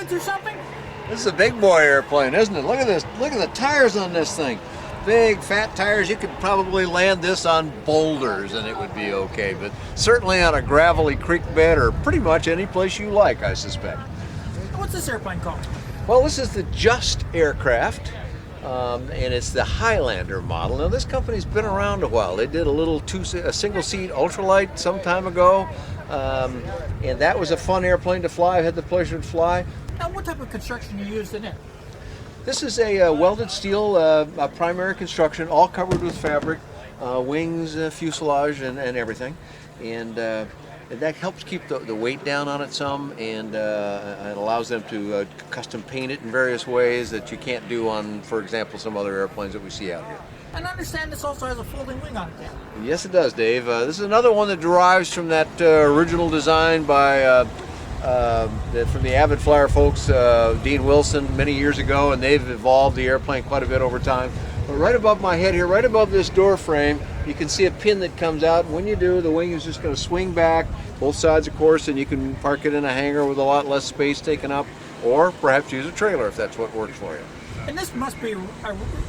through something? This is a big boy airplane, isn't it? Look at this. Look at the tires on this thing. Big, fat tires. You could probably land this on boulders and it would be okay, but certainly on a gravelly creek bed or pretty much any place you like, I suspect. What's this airplane called? Well, this is the Just Aircraft, and it's the Highlander model. Now, this company's been around a while. They did a single-seat ultralight some time ago, and that was a fun airplane to fly. I had the pleasure to fly. Now, what type of construction you used in it? This is a welded steel primary construction, all covered with fabric, wings, fuselage, and everything. And that helps keep the weight down on it some, and it allows them to custom paint it in various ways that you can't do on, for example, some other airplanes that we see out here. And I understand this also has a folding wing on it there. Yes, it does, Dave. This is another one that derives from that original design by from the Avid Flyer folks, Dean Wilson, many years ago, and they've evolved the airplane quite a bit over time. But right above my head here, right above this door frame, you can see a pin that comes out. When you do, the wing is just going to swing back, both sides of course, and you can park it in a hangar with a lot less space taken up, or perhaps use a trailer if that's what works for you. And this must be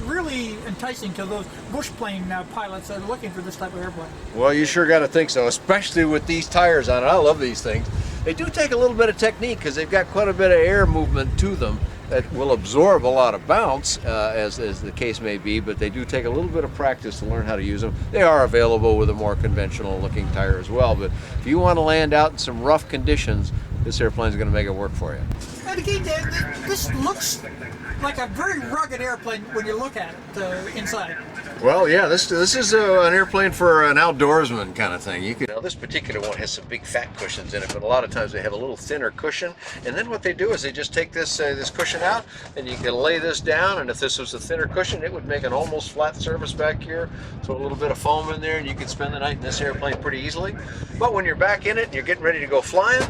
really enticing to those bush plane pilots that are looking for this type of airplane. Well, you sure got to think so, especially with these tires on it. I love these things. They do take a little bit of technique because they've got quite a bit of air movement to them that will absorb a lot of bounce, as the case may be, but they do take a little bit of practice to learn how to use them. They are available with a more conventional looking tire as well, but if you want to land out in some rough conditions, this airplane is going to make it work for you. And again, this looks like a very rugged airplane when you look at it inside. Well, yeah, this is an airplane for an outdoorsman kind of thing. Now, this particular one has some big fat cushions in it, but a lot of times they have a little thinner cushion. And then what they do is they just take this cushion out, and you can lay this down. And if this was a thinner cushion, it would make an almost flat surface back here. So a little bit of foam in there, and you can spend the night in this airplane pretty easily. But when you're back in it and you're getting ready to go flying,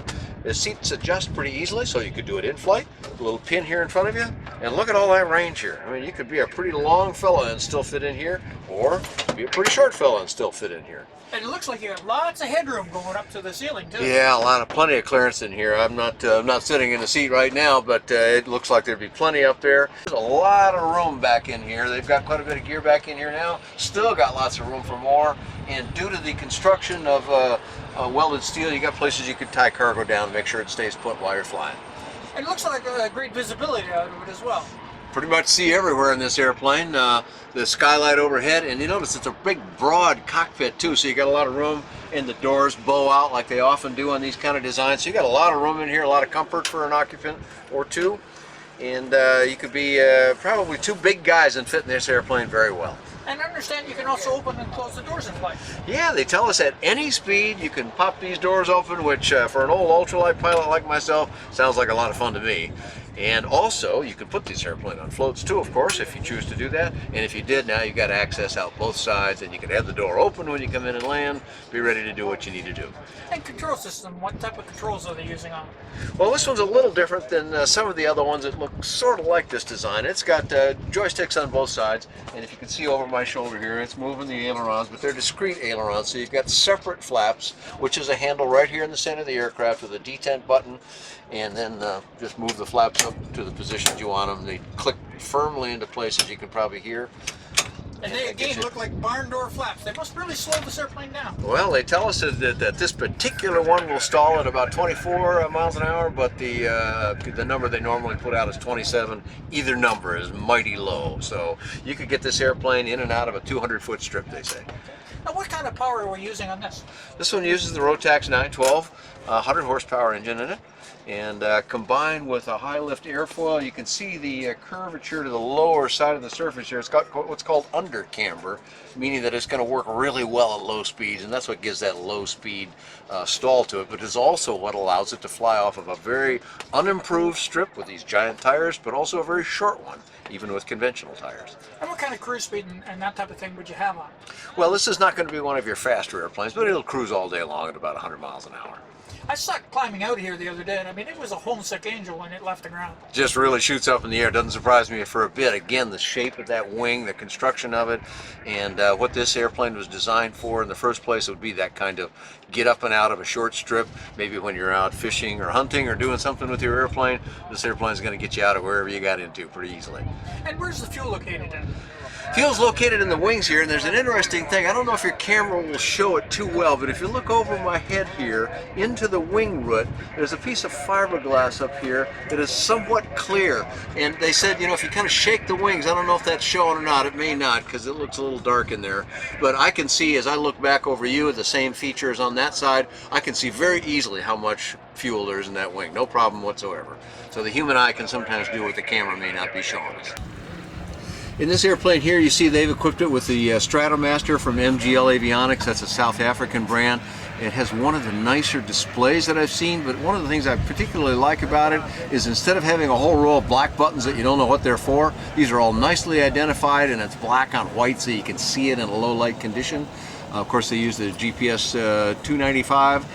the seats adjust pretty easily, so you could do it in flight. A little pin here in front of you, and look at all that range here. I mean, you could be a pretty long fella and still fit in here, or be a pretty short fella and still fit in here. And it looks like you have lots of headroom going up to the ceiling too. Yeah, plenty of clearance in here. I'm not sitting in the seat right now, but it looks like there'd be plenty up there. There's a lot of room back in here. They've got quite a bit of gear back in here now. Still got lots of room for more. And due to the construction of welded steel, you got places you could tie cargo down and make sure it stays put while you're flying. It looks like a great visibility out of it as well. Pretty much see everywhere in this airplane. The skylight overhead, and you notice it's a big broad cockpit too, so you got a lot of room, and the doors bow out like they often do on these kind of designs, so you got a lot of room in here, a lot of comfort for an occupant or two, and you could be probably two big guys and fit in this airplane very well. And I understand you can also open and close the doors in flight. Yeah, they tell us at any speed you can pop these doors open, which for an old ultralight pilot like myself sounds like a lot of fun to me. And also, you can put this airplane on floats too, of course, if you choose to do that. And if you did, now you've got access out both sides, and you can have the door open when you come in and land, be ready to do what you need to do. And control system, what type of controls are they using on it? Well, this one's a little different than some of the other ones that look sort of like this design. It's got joysticks on both sides, and if you can see over my shoulder here, it's moving the ailerons, but they're discrete ailerons, so you've got separate flaps, which is a handle right here in the center of the aircraft with a detent button, and then just move the flaps up to the positions you want them. They click firmly into place, as you can probably hear. And they again look like barn door flaps. They must really slow this airplane down. Well, they tell us that this particular one will stall at about 24 miles an hour, but the number they normally put out is 27. Either number is mighty low, so you could get this airplane in and out of a 200-foot strip, they say. Now, what kind of power are we using on this? This one uses the Rotax 912, 100 horsepower engine in it, and combined with a high lift airfoil, you can see the curvature to the lower side of the surface here. It's got what's called under camber, meaning that it's going to work really well at low speeds, and that's what gives that low speed stall to it, but it's also what allows it to fly off of a very unimproved strip with these giant tires, but also a very short one, even with conventional tires. And what kind of cruise speed and that type of thing would you have on it? Well, this is not going to be one of your faster airplanes, but it'll cruise all day long at about 100 miles an hour. I saw it climbing out here the other day, and I mean, it was a homesick angel when it left the ground. Just really shoots up in the air. Doesn't surprise me for a bit. Again, the shape of that wing, the construction of it, and what this airplane was designed for in the first place would be that kind of get up and out of a short strip. Maybe when you're out fishing or hunting or doing something with your airplane, this airplane is going to get you out of wherever you got into pretty easily. And where's the fuel located at? Fuel's located in the wings here, and there's an interesting thing. I don't know if your camera will show it too well, but if you look over my head here into the wing root, there's a piece of fiberglass up here that is somewhat clear. And they said, you know, if you kind of shake the wings, I don't know if that's showing or not. It may not, because it looks a little dark in there. But I can see, as I look back over you, the same features on that side, I can see very easily how much fuel there is in that wing. No problem whatsoever. So the human eye can sometimes do what the camera may not be showing us. In this airplane here, you see they've equipped it with the Stratomaster from MGL Avionics. That's a South African brand. It has one of the nicer displays that I've seen, but one of the things I particularly like about it is instead of having a whole row of black buttons that you don't know what they're for, these are all nicely identified, and it's black on white so you can see it in a low light condition. Of course, they use the GPS 295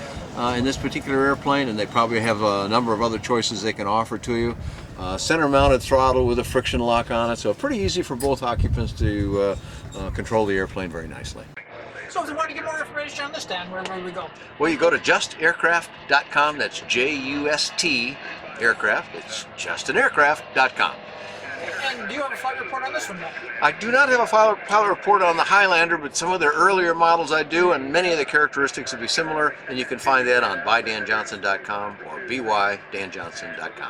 in this particular airplane, and they probably have a number of other choices they can offer to you. Center mounted throttle with a friction lock on it, so pretty easy for both occupants to control the airplane very nicely. So if they want to get more information on this, Dan, where do we go? Well, you go to justaircraft.com. That's J-U-S-T aircraft. It's justanaircraft.com. And do you have a flight report on this one, Dan? I do not have a pilot report on the Highlander, but some of their earlier models I do, and many of the characteristics will be similar, and you can find that on buydanjohnson.com or bydanjohnson.com.